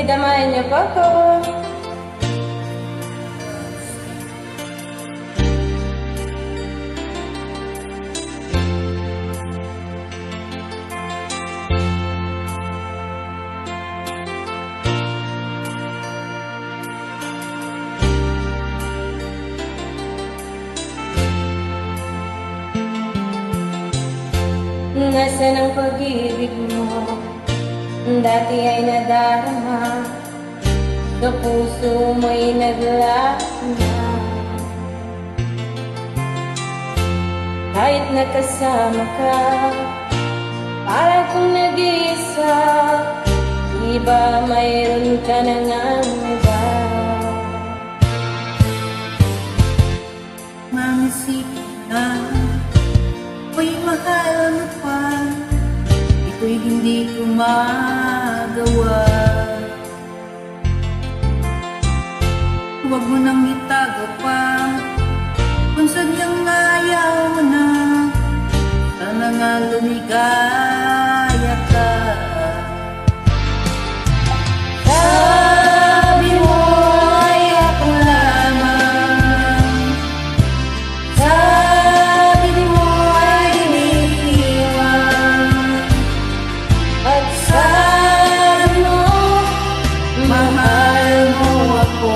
Idamayan niyo po ako. Nasaan ang pag-ibig mo? Dati ay nadarama, sa puso mo'y naglakna. Kahit nakasama ka, para kung nag-iisa, iba mayroon ka na ngang iba. Mangisip na ako'y mahal mo pa, ito'y hindi ko magawa. Huwag mo nang itago pa, kung sadyang ayaw mo na, sana nga lumigaya ka. Sabi mo ay ako lamang, sabi mo ay iniwan, at sabi mo mahal mo ako,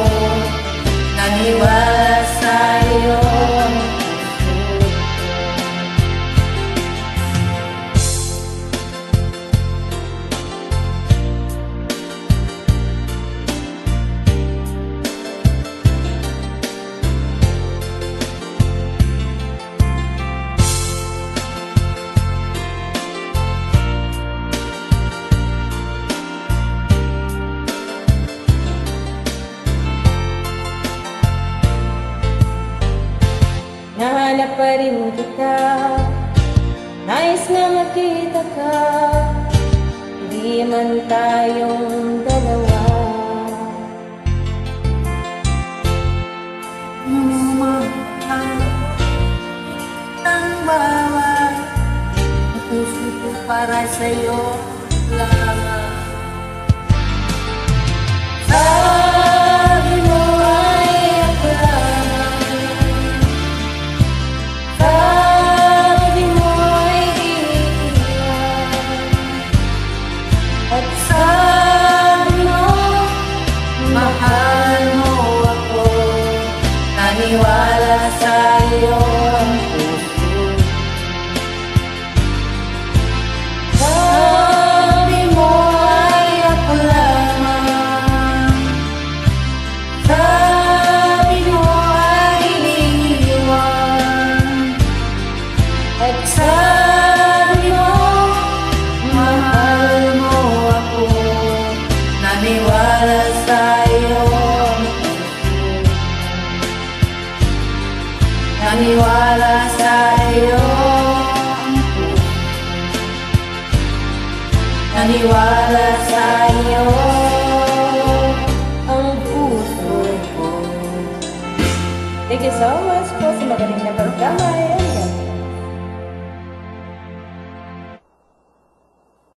naniwala sa'yo ang puso ko. Nahanap pa rin kita, nais na makita ka, di man tayong dalawa. Mahal ang bawat puso ko para sa'yo lamang. Sabi mo ay ako lamang, sabi mo ay iniwan, at sabi mo mahal mo ako, naniwala sa'yo ang puso. Sabi mo ay ako lamang, sabi mo ay iniwan, at sabi mo mahal mo ako, naniwala sa'yo ang puso. Naniwala sa'yo ang puso, naniwala sa'yo ang puso ko. Thank you so much.